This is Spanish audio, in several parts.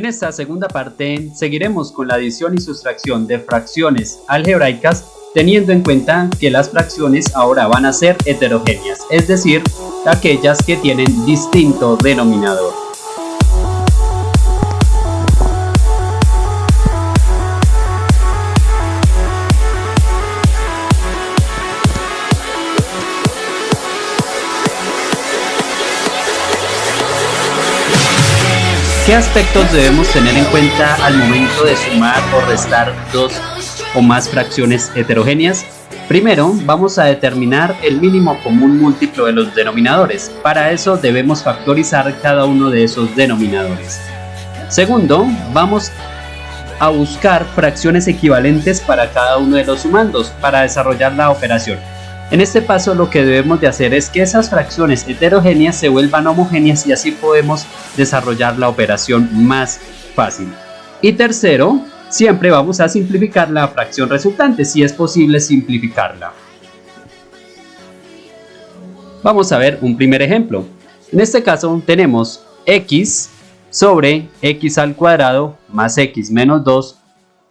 esta segunda parte seguiremos con la adición y sustracción de fracciones algebraicas, teniendo en cuenta que las fracciones ahora van a ser heterogéneas, es decir, aquellas que tienen distinto denominador. ¿Qué aspectos debemos tener en cuenta al momento de sumar o restar dos o más fracciones heterogéneas? Primero, vamos a determinar el mínimo común múltiplo de los denominadores. Para eso debemos factorizar cada uno de esos denominadores. Segundo, vamos a buscar fracciones equivalentes para cada uno de los sumandos para desarrollar la operación. En este paso lo que debemos de hacer es que esas fracciones heterogéneas se vuelvan homogéneas y así podemos desarrollar la operación más fácil. Y tercero, siempre vamos a simplificar la fracción resultante, si es posible simplificarla. Vamos a ver un primer ejemplo. En este caso tenemos x sobre x al cuadrado más x menos 2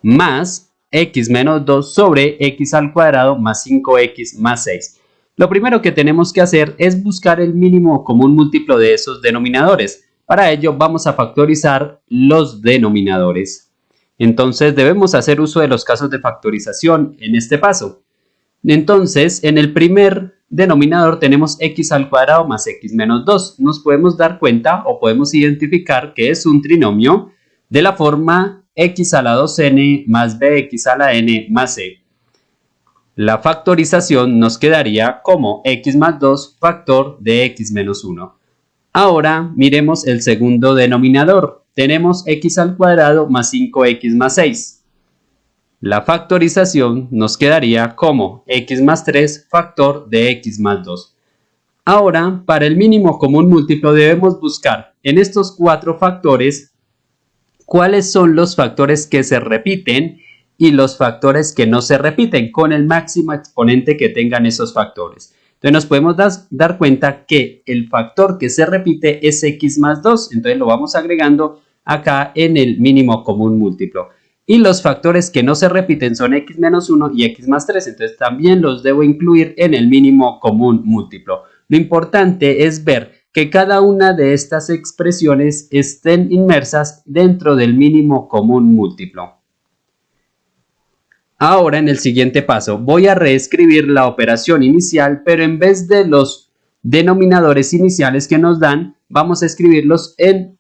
más x menos 2 sobre x al cuadrado más 5x más 6. Lo primero que tenemos que hacer es buscar el mínimo común múltiplo de esos denominadores. Para ello vamos a factorizar los denominadores. Entonces debemos hacer uso de los casos de factorización en este paso. Entonces en el primer denominador tenemos x al cuadrado más x menos 2. Nos podemos dar cuenta o podemos identificar que es un trinomio de la forma x a la 2n más bx a la n más c. La factorización nos quedaría como x más 2 factor de x menos 1. Ahora miremos el segundo denominador. Tenemos x al cuadrado más 5x más 6. La factorización nos quedaría como x más 3 factor de x más 2. Ahora, para el mínimo común múltiplo debemos buscar en estos cuatro factores cuáles son los factores que se repiten y los factores que no se repiten con el máximo exponente que tengan esos factores. Entonces nos podemos dar cuenta que el factor que se repite es x más 2, entonces lo vamos agregando acá en el mínimo común múltiplo. Y los factores que no se repiten son x menos 1 y x más 3, entonces también los debo incluir en el mínimo común múltiplo. Lo importante es ver que cada una de estas expresiones estén inmersas dentro del mínimo común múltiplo. Ahora en el siguiente paso voy a reescribir la operación inicial, pero en vez de los denominadores iniciales que nos dan, vamos a escribirlos en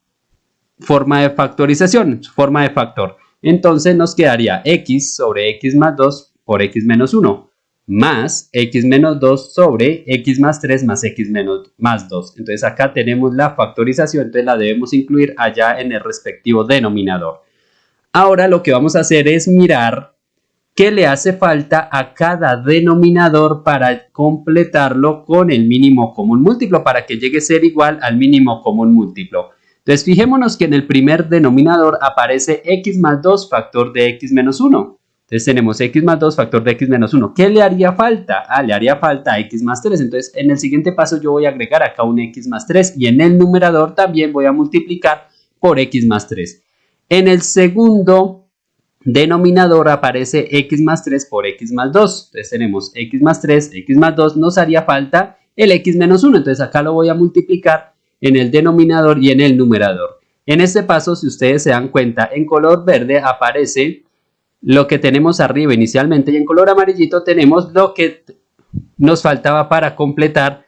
forma de factorización, forma de factor. Entonces nos quedaría x sobre x más 2 por x menos 1. Más x menos 2 sobre x más 3 más x menos más 2. Entonces acá tenemos la factorización, entonces la debemos incluir allá en el respectivo denominador. Ahora lo que vamos a hacer es mirar qué le hace falta a cada denominador para completarlo con el mínimo común múltiplo, para que llegue a ser igual al mínimo común múltiplo. Entonces fijémonos que en el primer denominador aparece x más 2 factor de x menos 1. Entonces tenemos x más 2 factor de x menos 1. ¿Qué le haría falta? Le haría falta x más 3. Entonces en el siguiente paso yo voy a agregar acá un x más 3 y en el numerador también voy a multiplicar por x más 3. En el segundo denominador aparece x más 3 por x más 2. Entonces tenemos x más 3, x más 2. Nos haría falta el x menos 1. Entonces acá lo voy a multiplicar en el denominador y en el numerador. En este paso, si ustedes se dan cuenta, en color verde aparece lo que tenemos arriba inicialmente y en color amarillito tenemos lo que nos faltaba para completar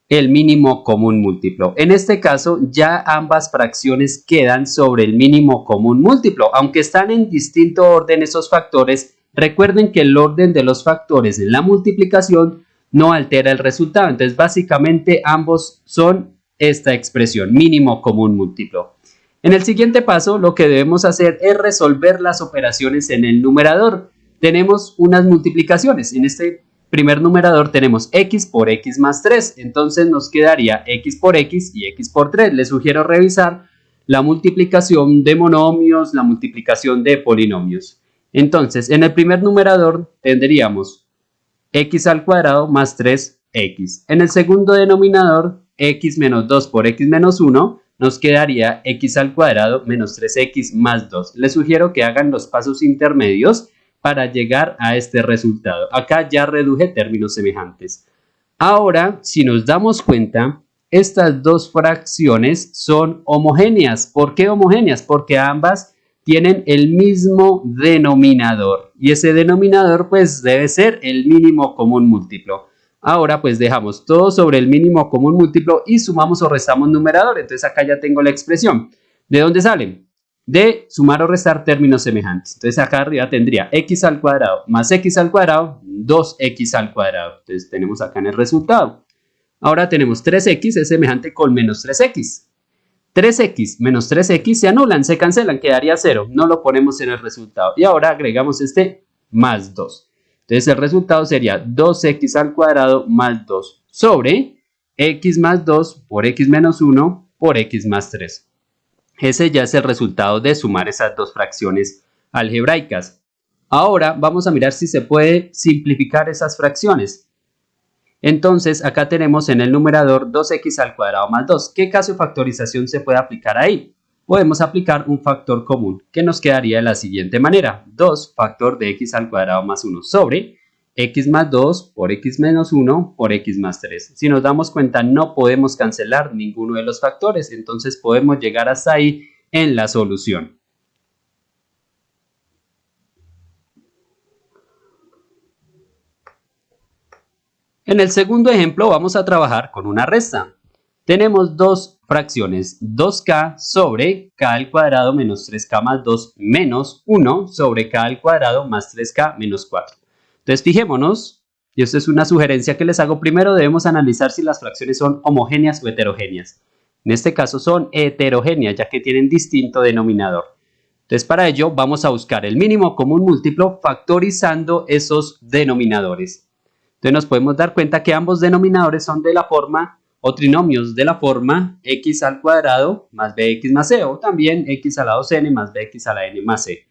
el mínimo común múltiplo. En este caso ya ambas fracciones quedan sobre el mínimo común múltiplo, aunque están en distinto orden esos factores. Recuerden que el orden de los factores en la multiplicación no altera el resultado, entonces básicamente ambos son esta expresión, mínimo común múltiplo. En el siguiente paso lo que debemos hacer es resolver las operaciones en el numerador. Tenemos unas multiplicaciones. En este primer numerador tenemos x por x más 3. Entonces nos quedaría x por x y x por 3. Les sugiero revisar la multiplicación de monomios, la multiplicación de polinomios. Entonces en el primer numerador tendríamos x al cuadrado más 3x. En el segundo denominador x menos 2 por x menos 1 nos quedaría x al cuadrado menos 3x más 2. Les sugiero que hagan los pasos intermedios para llegar a este resultado. Acá ya reduje términos semejantes. Ahora, si nos damos cuenta, estas dos fracciones son homogéneas. ¿Por qué homogéneas? Porque ambas tienen el mismo denominador. Y ese denominador pues debe ser el mínimo común múltiplo. Ahora pues dejamos todo sobre el mínimo común múltiplo y sumamos o restamos numerador. Entonces acá ya tengo la expresión. ¿De dónde salen? De sumar o restar términos semejantes. Entonces acá arriba tendría x al cuadrado más x al cuadrado, 2x al cuadrado. Entonces tenemos acá en el resultado. Ahora tenemos 3x es semejante con menos 3x. 3x menos 3x se anulan, se cancelan, quedaría 0. No lo ponemos en el resultado. Y ahora agregamos este más 2. Entonces el resultado sería 2x al cuadrado más 2 sobre x más 2 por x menos 1 por x más 3. Ese ya es el resultado de sumar esas dos fracciones algebraicas. Ahora vamos a mirar si se puede simplificar esas fracciones. Entonces acá tenemos en el numerador 2x al cuadrado más 2. ¿Qué caso de factorización se puede aplicar ahí? Podemos aplicar un factor común que nos quedaría de la siguiente manera. 2 factor de x al cuadrado más 1 sobre x más 2 por x menos 1 por x más 3. Si nos damos cuenta no podemos cancelar ninguno de los factores, entonces podemos llegar hasta ahí en la solución. En el segundo ejemplo vamos a trabajar con una resta. Tenemos dos fracciones, 2k sobre k al cuadrado menos 3k más 2 menos 1 sobre k al cuadrado más 3k menos 4. Entonces fijémonos, y esto es una sugerencia que les hago, primero debemos analizar si las fracciones son homogéneas o heterogéneas. En este caso son heterogéneas ya que tienen distinto denominador. Entonces para ello vamos a buscar el mínimo común múltiplo factorizando esos denominadores. Entonces nos podemos dar cuenta que ambos denominadores son de la forma, o trinomios de la forma x al cuadrado más bx más c, o también x a la 2n más bx a la n más c.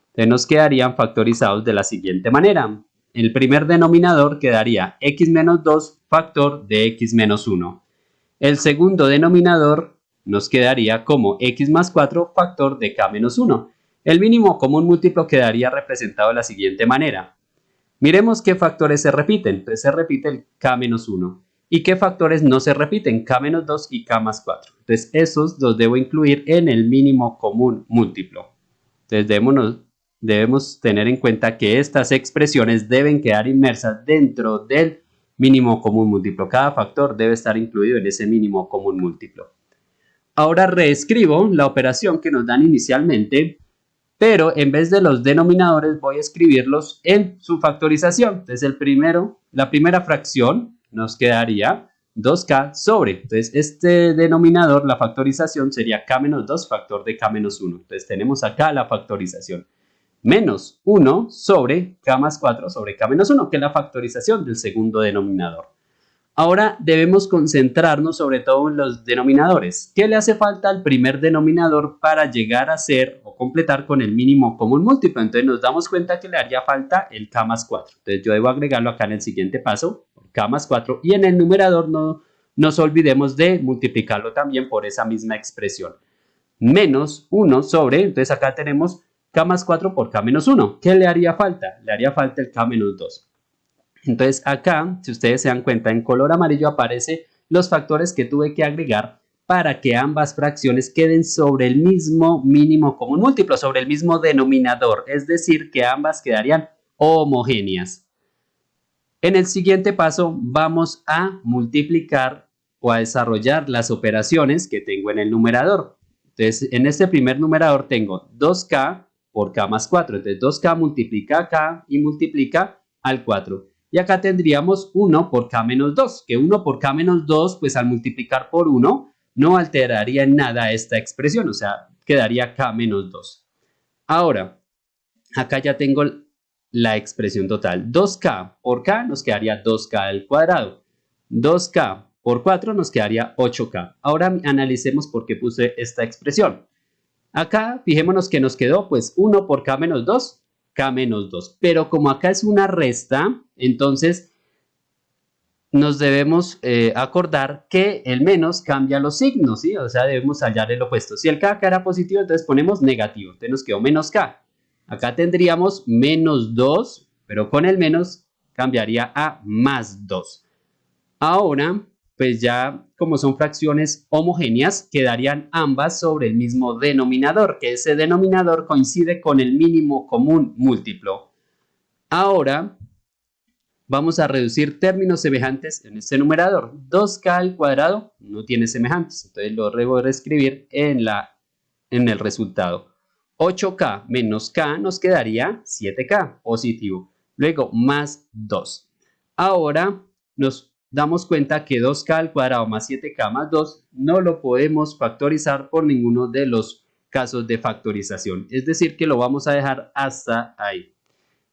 Entonces nos quedarían factorizados de la siguiente manera. El primer denominador quedaría x menos 2 factor de x menos 1. El segundo denominador nos quedaría como x más 4 factor de k menos 1. El mínimo común múltiplo quedaría representado de la siguiente manera. Miremos qué factores se repiten. Entonces se repite el k menos 1. ¿Y qué factores no se repiten? K menos 2 y k más 4. Entonces esos los debo incluir en el mínimo común múltiplo. Entonces debemos tener en cuenta que estas expresiones deben quedar inmersas dentro del mínimo común múltiplo. Cada factor debe estar incluido en ese mínimo común múltiplo. Ahora reescribo la operación que nos dan inicialmente, pero en vez de los denominadores voy a escribirlos en su factorización. Entonces la primera fracción nos quedaría 2k sobre, entonces este denominador, la factorización sería k menos 2 factor de k menos 1. Entonces tenemos acá la factorización. Menos 1 sobre k más 4 sobre k menos 1, que es la factorización del segundo denominador. Ahora debemos concentrarnos sobre todo en los denominadores. ¿Qué le hace falta al primer denominador para llegar a ser o completar con el mínimo común múltiplo? Entonces nos damos cuenta que le haría falta el k más 4. Entonces yo debo agregarlo acá en el siguiente paso, k más 4, y en el numerador no nos olvidemos de multiplicarlo también por esa misma expresión. Menos 1 sobre, entonces acá tenemos k más 4 por k menos 1. ¿Qué le haría falta? Le haría falta el k menos 2. Entonces acá, si ustedes se dan cuenta, en color amarillo aparecen los factores que tuve que agregar para que ambas fracciones queden sobre el mismo mínimo común múltiplo, sobre el mismo denominador, es decir, que ambas quedarían homogéneas. En el siguiente paso vamos a multiplicar o a desarrollar las operaciones que tengo en el numerador. Entonces, en este primer numerador tengo 2k por k más 4. Entonces, 2k multiplica a k y multiplica al 4. Y acá tendríamos 1 por k menos 2, que 1 por k menos 2, pues al multiplicar por 1, no alteraría en nada esta expresión, o sea, quedaría k menos 2. Ahora, acá ya tengo la expresión total. 2k por k nos quedaría 2k al cuadrado. 2k por 4 nos quedaría 8k. Ahora analicemos por qué puse esta expresión. Acá, fijémonos que nos quedó pues 1 por k menos 2, k menos 2. Pero como acá es una resta, entonces nos debemos acordar que el menos cambia los signos, ¿sí? O sea, debemos hallar el opuesto. Si el k acá era positivo, entonces ponemos negativo, entonces nos quedó menos k. Acá tendríamos menos 2, pero con el menos cambiaría a más 2. Ahora, pues ya como son fracciones homogéneas, quedarían ambas sobre el mismo denominador, que ese denominador coincide con el mínimo común múltiplo. Ahora, vamos a reducir términos semejantes en este numerador. 2k al cuadrado no tiene semejantes, entonces lo voy a reescribir en el resultado. 8k menos k nos quedaría 7k positivo. Luego más 2. Ahora nos damos cuenta que 2k al cuadrado más 7k más 2 no lo podemos factorizar por ninguno de los casos de factorización. Es decir, que lo vamos a dejar hasta ahí.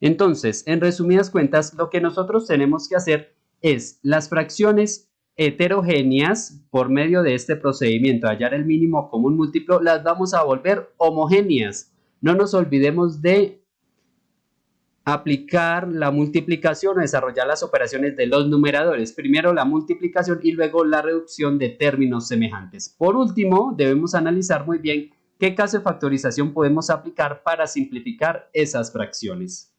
Entonces, en resumidas cuentas, lo que nosotros tenemos que hacer es las fracciones heterogéneas por medio de este procedimiento, hallar el mínimo común múltiplo, las vamos a volver homogéneas. No nos olvidemos de aplicar la multiplicación o desarrollar las operaciones de los numeradores. Primero la multiplicación y luego la reducción de términos semejantes. Por último, debemos analizar muy bien qué caso de factorización podemos aplicar para simplificar esas fracciones.